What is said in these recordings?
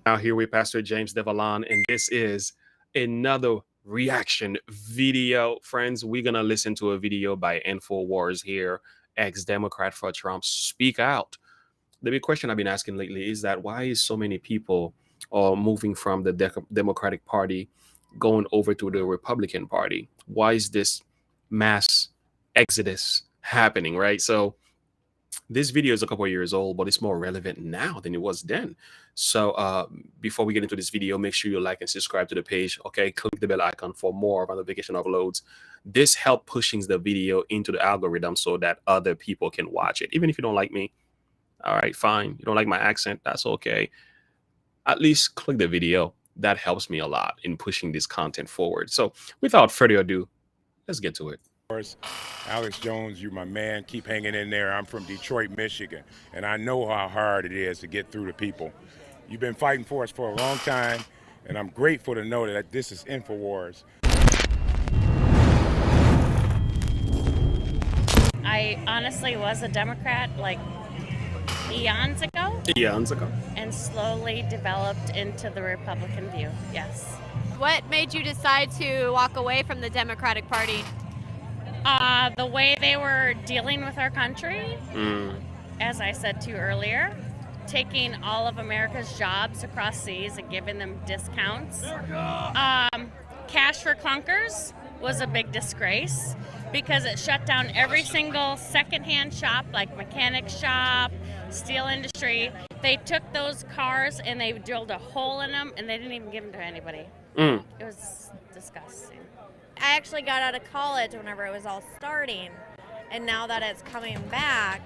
Now here with Pastor James Devalon, and this is another reaction video. Friends, we're gonna listen to a video by InfoWars here, ex-Democrat for Trump. Speak out. The big question I've been asking lately is that why is so many people moving from the Democratic Party going over to the Republican Party? Why is this mass exodus happening, right? So this video is a couple of years old, but it's more relevant now than it was then. So before we get into this video, make sure you like and subscribe to the page. Okay, click the bell icon for more notification uploads. This help pushing the video into the algorithm so that other people can watch it. Even if you don't like me, all right, fine. You don't like my accent, that's okay. At least click the video. That helps me a lot in pushing this content forward. So without further ado, let's get to it. Alex Jones, you're my man. Keep hanging in there. I'm from Detroit, Michigan, and I know how hard it is to get through to people. You've been fighting for us for a long time, and I'm grateful to know that this is InfoWars. I honestly was a Democrat like eons ago. Eons ago. And slowly developed into the Republican view, yes. What made you decide to walk away from the Democratic Party? The way they were dealing with our country, as I said to you earlier, taking all of America's jobs across seas and giving them discounts. Cash for clunkers was a big disgrace because it shut down every single secondhand shop, like mechanic shop, steel industry. They took those cars and they drilled a hole in them and they didn't even give them to anybody. It was disgusting. I actually got out of college whenever it was all starting, and now that it's coming back,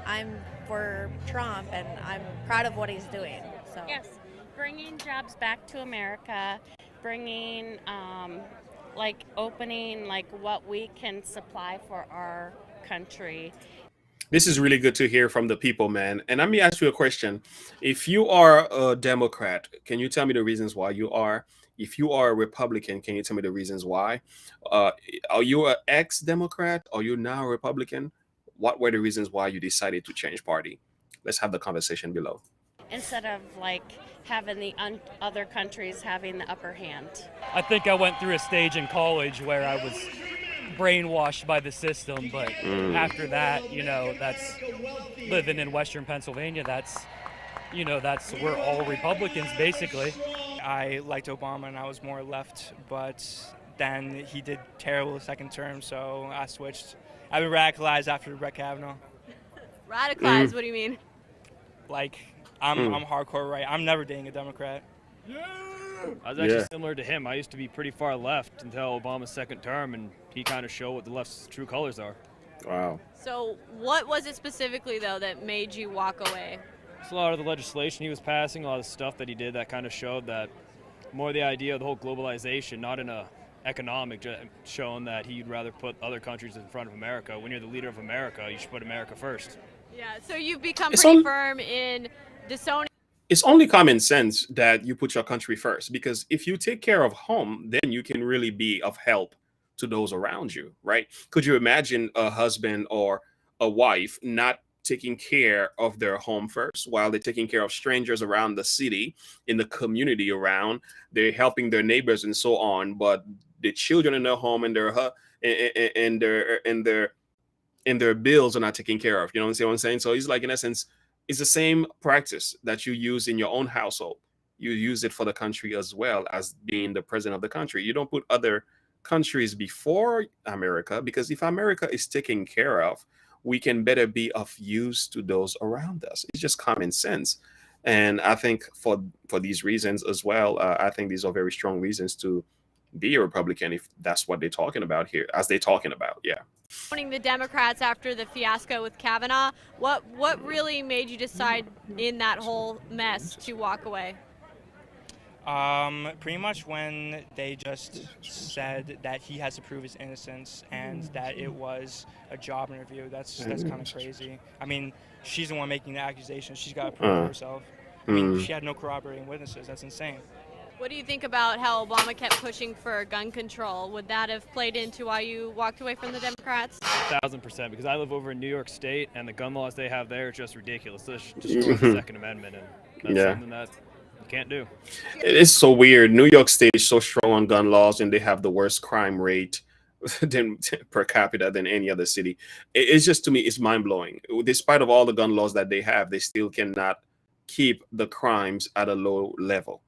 I'm for Trump, and I'm proud of what he's doing. So yes, bringing jobs back to America, bringing opening what we can supply for our country. This is really good to hear from the people, man. And let me ask you a question. If you are a Democrat, can you tell me the reasons why you are? If you are a Republican, can you tell me the reasons why? Are you an ex-Democrat? Are you now a Republican? What were the reasons why you decided to change party? Let's have the conversation below. Instead of having the other countries having the upper hand. I think I went through a stage in college where I was brainwashed by the system, but after that, that's living in Western Pennsylvania. That's we're all Republicans basically. I liked Obama and I was more left, but then he did terrible the second term, so I switched. I've been radicalized after Brett Kavanaugh. Radicalized? What do you mean? I'm hardcore right. I'm never dating a Democrat. I was actually similar to him. I used to be pretty far left until Obama's second term, and he kind of showed what the left's true colors are. Wow. So what was it specifically, though, that made you walk away? It's a lot of the legislation he was passing, a lot of stuff that he did that kind of showed that more the idea of the whole globalization, not in a economic, showing that he'd rather put other countries in front of America. When you're the leader of America, you should put America first. Yeah, so you've become pretty firm in disowning. It's only common sense that you put your country first, because if you take care of home, then you can really be of help to those around you, right? Could you imagine a husband or a wife not taking care of their home first while they're taking care of strangers around the city, in the community around, they're helping their neighbors and so on, but the children in their home and their bills are not taken care of? You know what I'm saying? So it's in essence, it's the same practice that you use in your own household. You use it for the country as well, as being the president of the country. You don't put other countries before America, because if America is taken care of, we can better be of use to those around us. It's just common sense. And I think for these reasons as well, I think these are very strong reasons to be a Republican, if that's what they're talking about here, as they're talking about, yeah. The Democrats after the fiasco with Kavanaugh, what really made you decide in that whole mess to walk away? Pretty much when they just said that he has to prove his innocence and that it was a job interview. That's kind of crazy. I mean, she's the one making the accusation. She's got to prove it herself. I mean, she had no corroborating witnesses. That's insane. What do you think about how Obama kept pushing for gun control? Would that have played into why you walked away from the Democrats? 1,000%, because I live over in New York State, and the gun laws they have there are just ridiculous. They just destroy the Second Amendment, and that's something that You can't do. It's so weird. New York State is so strong on gun laws, and they have the worst crime rate than per capita than any other city. It's just, to me, it's mind blowing. Despite of all the gun laws that they have, they still cannot keep the crimes at a low level.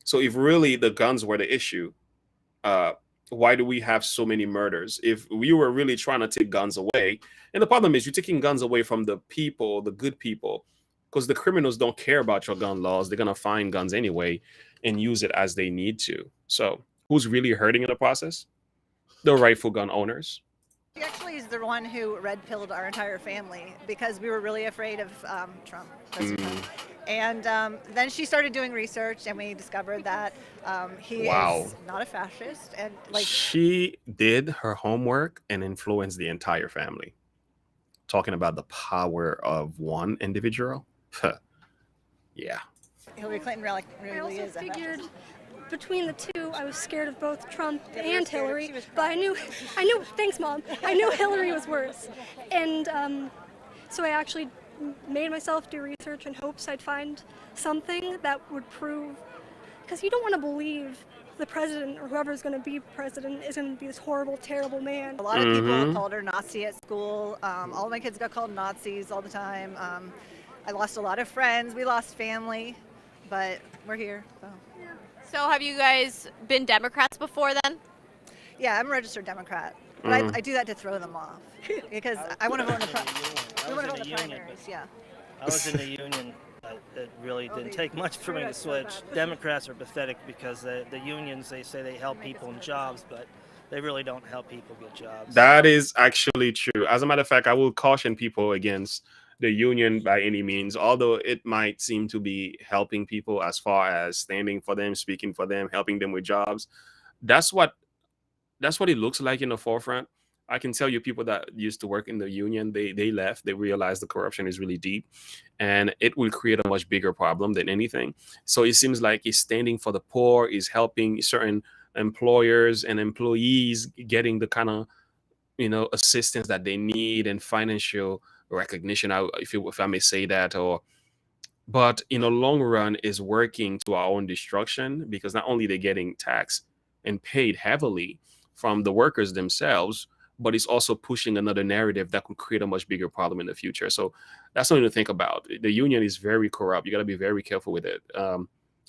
So if really the guns were the issue, uh, why do we have so many murders? If we were really trying to take guns away, and the problem is you're taking guns away from the people, the good people, because the criminals don't care about your gun laws. They're gonna find guns anyway and use it as they need to. So who's really hurting in the process? The rightful gun owners. She actually is the one who red pilled our entire family because we were really afraid of Trump, President Trump. And then she started doing research, and we discovered that he Wow. is not a fascist. And like, She did her homework and influenced the entire family. Talking about the power of one individual. Yeah. Hillary Clinton really I also is a figured fascist. between the two, I was scared of both Trump Yeah, and scared. Hillary, She was but I knew, thanks Mom, I knew Hillary was worse. And so I actually made myself do research in hopes I'd find something that would prove, because you don't want to believe the president or whoever's going to be president is going to be this horrible, terrible man. A lot of people called her Nazi at school. All my kids got called Nazis all the time. I lost a lot of friends. We lost family, but we're here. So. So have you guys been Democrats before then? Yeah, I'm a registered Democrat, but I do that to throw them off because I want to vote in the primaries. Yeah. I was in the union. It really didn't take much for me to switch. Democrats are pathetic because the unions, they say they help people in jobs, but they really don't help people get jobs. That is actually true. As a matter of fact, I will caution people against the union by any means, although it might seem to be helping people as far as standing for them, speaking for them, helping them with jobs. That's what it looks like in the forefront. I can tell you people that used to work in the union, they left. They realized the corruption is really deep, and it will create a much bigger problem than anything. So it seems like it's standing for the poor, is helping certain employers and employees getting the kind of assistance that they need and financial recognition, if I may say that, but in the long run is working to our own destruction, because not only they're getting taxed and paid heavily from the workers themselves, but it's also pushing another narrative that could create a much bigger problem in the future. So that's something to think about. The union is very corrupt. You got to be very careful with it.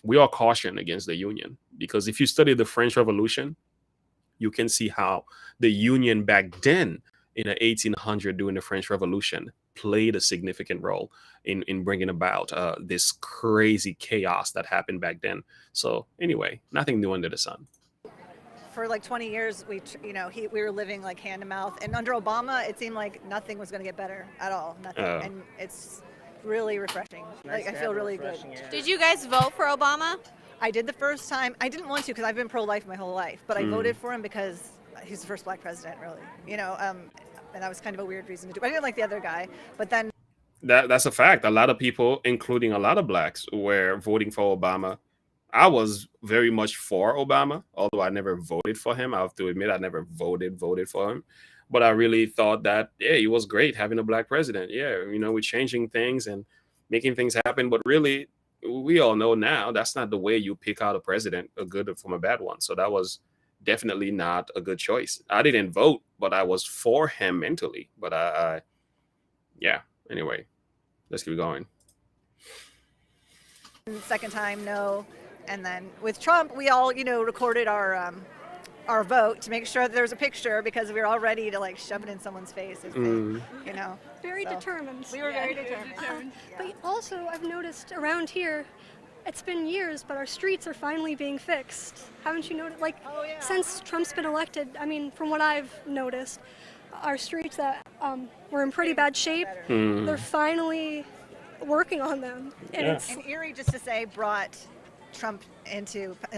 We are cautioned against the union, because if you study the French Revolution, you can see how the union back then in the 1800 during the French Revolution played a significant role in bringing about this crazy chaos that happened back then. So anyway, nothing new under the sun. For like 20 years, we were living like hand to mouth, and under Obama, it seemed like nothing was going to get better at all, nothing, and it's really refreshing. Like I feel really good. Did you guys vote for Obama? I did the first time. I didn't want to because I've been pro-life my whole life, but I voted for him because he's the first black president, really. And that was kind of a weird reason to do. I didn't like the other guy, but then that's a fact. A lot of people, including a lot of blacks, were voting for Obama. I was very much for Obama, although I never voted for him. I have to admit, I never voted for him. But I really thought that, yeah, it was great having a black president. Yeah, we're changing things and making things happen. But really, we all know now that's not the way you pick out a president, a good from a bad one. So that was definitely not a good choice. I didn't vote, but I was for him mentally. But yeah, anyway, let's keep going. Second time, no. And then with Trump, we all, recorded our vote to make sure that there was a picture, because we were all ready to like shove it in someone's face. Very determined. We were very determined. But also, I've noticed around here, it's been years, but our streets are finally being fixed. Haven't you noticed? Like, since Trump's been elected, I mean, from what I've noticed, our streets that were in pretty bad shape, they're finally working on them. And And Erie, just to say, brought Trump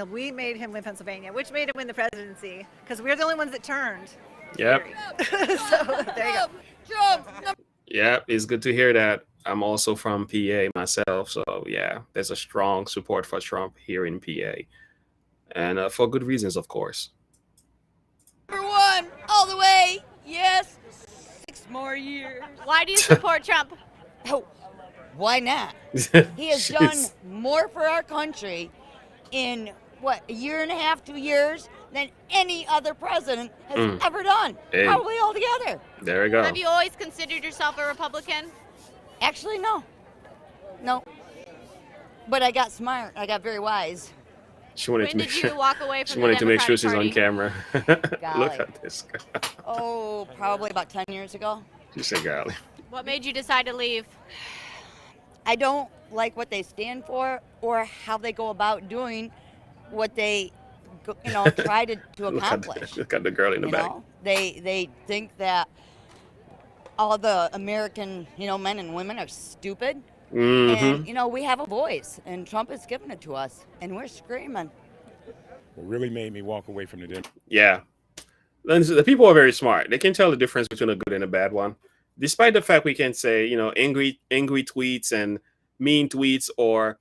we made him win Pennsylvania, which made him win the presidency, because we're the only ones that turned. Yep. So there you go. Yeah, it's good to hear that. I'm also from PA myself, so yeah, there's a strong support for Trump here in PA, and for good reasons, of course. Number one, all the way. Yes. 6 more years. Why do you support Trump? Oh, Why not? He has done more for our country in, what, a year and a half, 2 years, than any other president has ever done. Hey. Probably altogether. There we go. Have you always considered yourself a Republican? Actually, no. No. But I got smart. I got very wise. She wanted When to make did sure. you walk away from She the wanted to make sure Democratic she's on Party? camera. Golly. Look at this girl. Oh, probably about 10 years ago. She said, "Golly." What made you decide to leave? I don't like what they stand for or how they go about doing what they, try to accomplish. Look at the girl in the You back. know, they think that all the American, men and women are stupid. And, we have a voice, and Trump has given it to us, and we're screaming. What really made me walk away from the Democrats. Yeah. The people are very smart. They can tell the difference between a good and a bad one. Despite the fact we can say, angry tweets and mean tweets, or,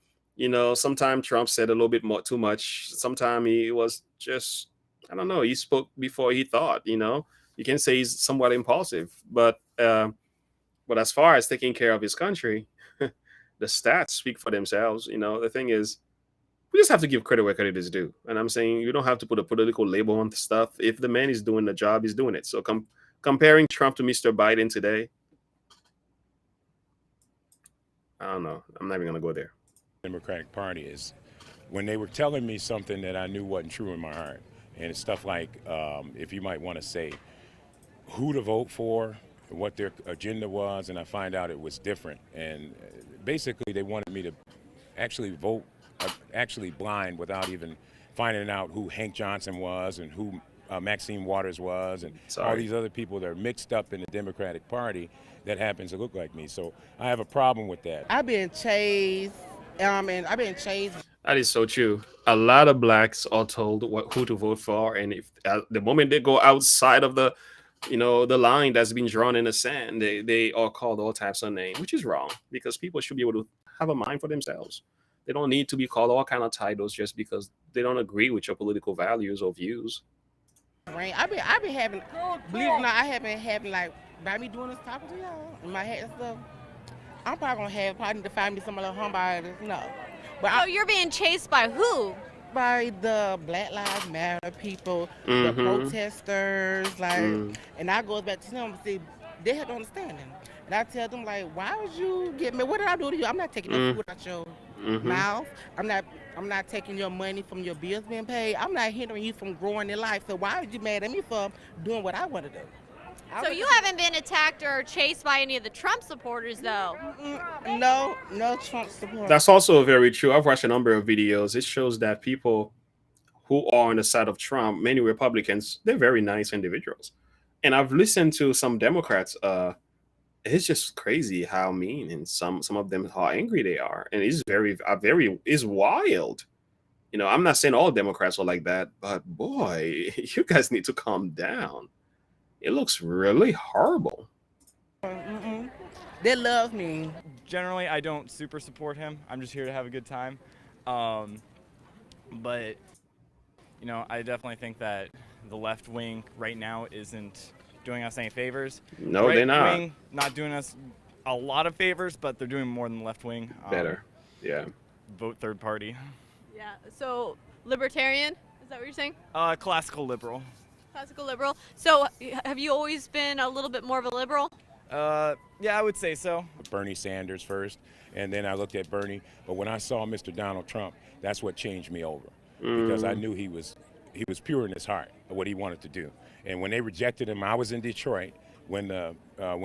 sometimes Trump said a little bit more too much. Sometimes he was just, I don't know, he spoke before he thought, You can say he's somewhat impulsive. But as far as taking care of his country, the stats speak for themselves. The thing is, we just have to give credit where credit is due. And I'm saying you don't have to put a political label on stuff. If the man is doing the job, he's doing it. So comparing Trump to Mr. Biden today, I don't know. I'm not even going to go there. Democratic Party is when they were telling me something that I knew wasn't true in my heart. And it's stuff like, if you might want to say who to vote for, what their agenda was, and I find out it was different. And basically they wanted me to actually vote actually blind without even finding out who Hank Johnson was and who Maxine Waters was and all these other people that are mixed up in the Democratic Party that happens to look like me. So I have a problem with that. I've been chased. I've been chased. That is so true. A lot of blacks are told who to vote for, and if the moment they go outside of the, the line that's been drawn in the sand, they are called all types of names, which is wrong because people should be able to have a mind for themselves. They don't need to be called all kind of titles just because they don't agree with your political values or views. Right. I've been having, believe it or not, I have been having, like, by me doing this talking to y'all in my head and stuff, I'm probably gonna need to find me some other homebody, But So you're being chased by who? by the Black Lives Matter people, the protesters, and I goes back to them and say, they have to understand them. And I tell them, like, why would you get me? What did I do to you? I'm not taking no food out your mouth. I'm not taking your money from your bills being paid. I'm not hindering you from growing in life. So why are you mad at me for doing what I want to do? So you haven't been attacked or chased by any of the Trump supporters, though? No Trump supporters. That's also very true. I've watched a number of videos. It shows that people who are on the side of Trump, many Republicans, they're very nice individuals. And I've listened to some Democrats. It's just crazy how mean and some of them how angry they are, and it's is wild. I'm not saying all Democrats are like that, but boy, you guys need to calm down. It looks really horrible. They love me. Generally, I don't super support him. I'm just here to have a good time. But, I definitely think that the left wing right now isn't doing us any favors. No, right they're not. Wing, not doing us a lot of favors, but they're doing more than the left wing. Better. Yeah. Vote third party. Yeah. So libertarian? Is that what you're saying? Classical liberal. Classical liberal. So have you always been a little bit more of a liberal? Yeah, I would say so. Bernie Sanders first, and then I looked at Bernie. But when I saw Mr. Donald Trump, that's what changed me over, because I knew he was pure in his heart of what he wanted to do. And when they rejected him, I was in Detroit when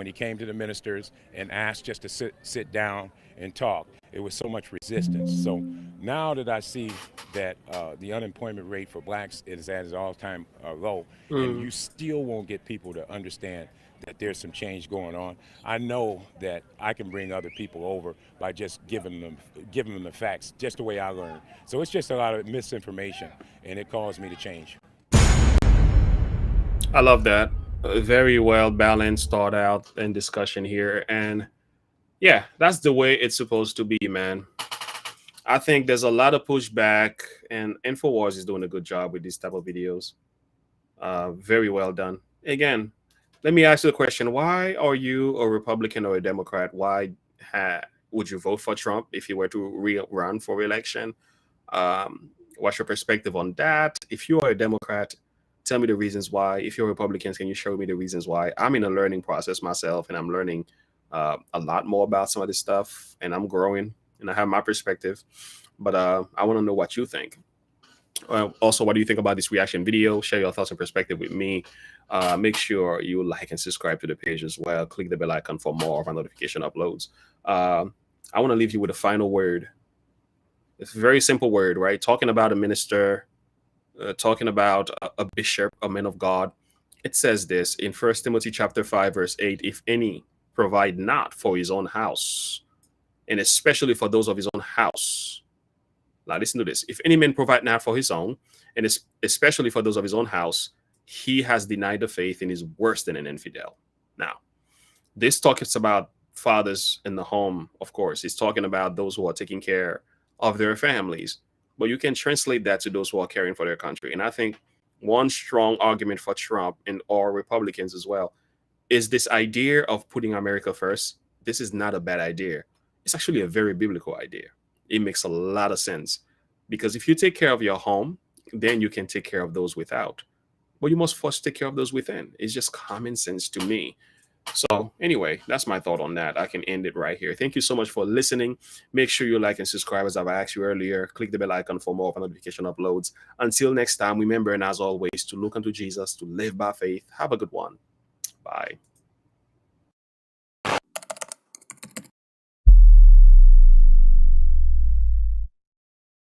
he came to the ministers and asked just to sit down and talk. It was so much resistance. So now that I see that the unemployment rate for blacks is at its all-time low, and you still won't get people to understand that there's some change going on, I know that I can bring other people over by just giving them the facts, just the way I learned. So it's just a lot of misinformation, and it caused me to change. I love that. Very well balanced, thought out, and discussion here. And yeah, that's the way it's supposed to be, man. I think there's a lot of pushback, and InfoWars is doing a good job with these type of videos. Very well done. Again, let me ask you the question: why are you a Republican or a Democrat? Why would you vote for Trump if he were to run for re-election? What's your perspective on that? If you are a Democrat, tell me the reasons why. If you're Republicans, can you show me the reasons why? I'm in a learning process myself, and I'm learning a lot more about some of this stuff, and I'm growing, and I have my perspective. But I want to know what you think. Also, what do you think about this reaction video? Share your thoughts and perspective with me. Make sure you like and subscribe to the page as well. Click the bell icon for more of our notification uploads. I want to leave you with a final word. It's a very simple word, right? Talking about a minister, talking about a bishop, a man of God. It says this in 1 Timothy chapter 5, verse 8, if any provide not for his own house, and especially for those of his own house. Now listen to this. If any man provide not for his own, and especially for those of his own house, he has denied the faith and is worse than an infidel. Now, this talks about fathers in the home, of course. It's talking about those who are taking care of their families. But you can translate that to those who are caring for their country. And I think one strong argument for Trump and or Republicans as well is this idea of putting America first. This is not a bad idea. It's actually a very biblical idea. It makes a lot of sense, because if you take care of your home, then you can take care of those without. But you must first take care of those within. It's just common sense to me. So anyway, that's my thought on that. I can end it right here. Thank you so much for listening. Make sure you like and subscribe, as I've asked you earlier. Click the bell icon for more of our notification uploads. Until next time, remember, and as always, to look unto Jesus, to live by faith. Have a good one. Bye.